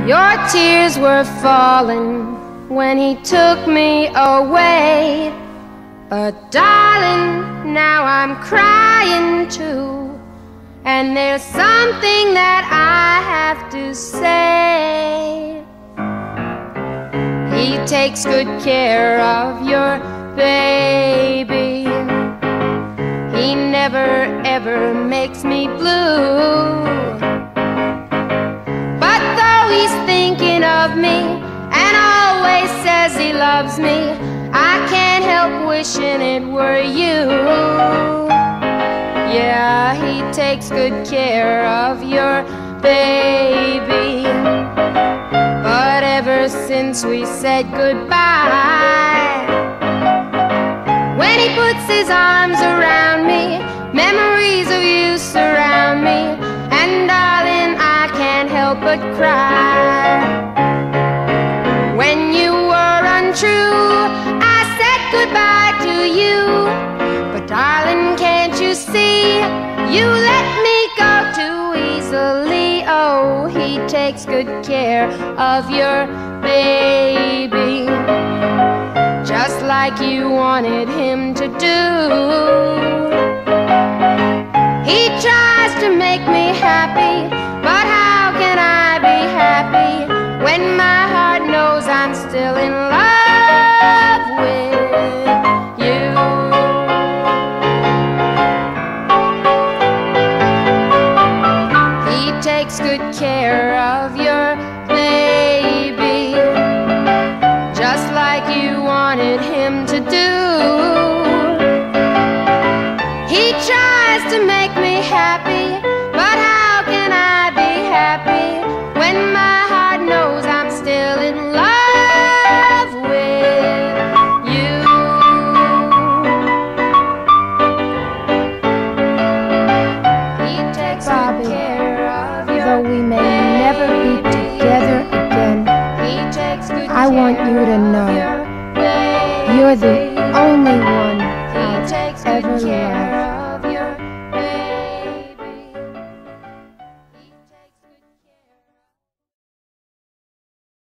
Your tears were falling when he took me away. But darling, now I'm crying too, and there's something that I have to say. He takes good care of your baby. He never ever makes me blue. But though he's thinking of me and always says he loves me, I can't help wishing it were you. Yeah, he takes good care of your baby. But ever since we said goodbye, when he puts his arms around me, memories of you surround me, and darling, I can't help but cry. When you were untrue, I said goodbye to you. But darling, can't you see, you let me go too easily. Oh, he takes good care of your baby, just like you wanted him to do. He tries to make me happy, but how can I be happy when my heart knows I'm still in love with you? He takes good care of your baby, just like you wanted him to do. He tries to make me happy, but how can I be happy when my heart knows I'm still in love with you? He takes good care of your though we may never be together again, I want you to know you're the only one I'll ever love.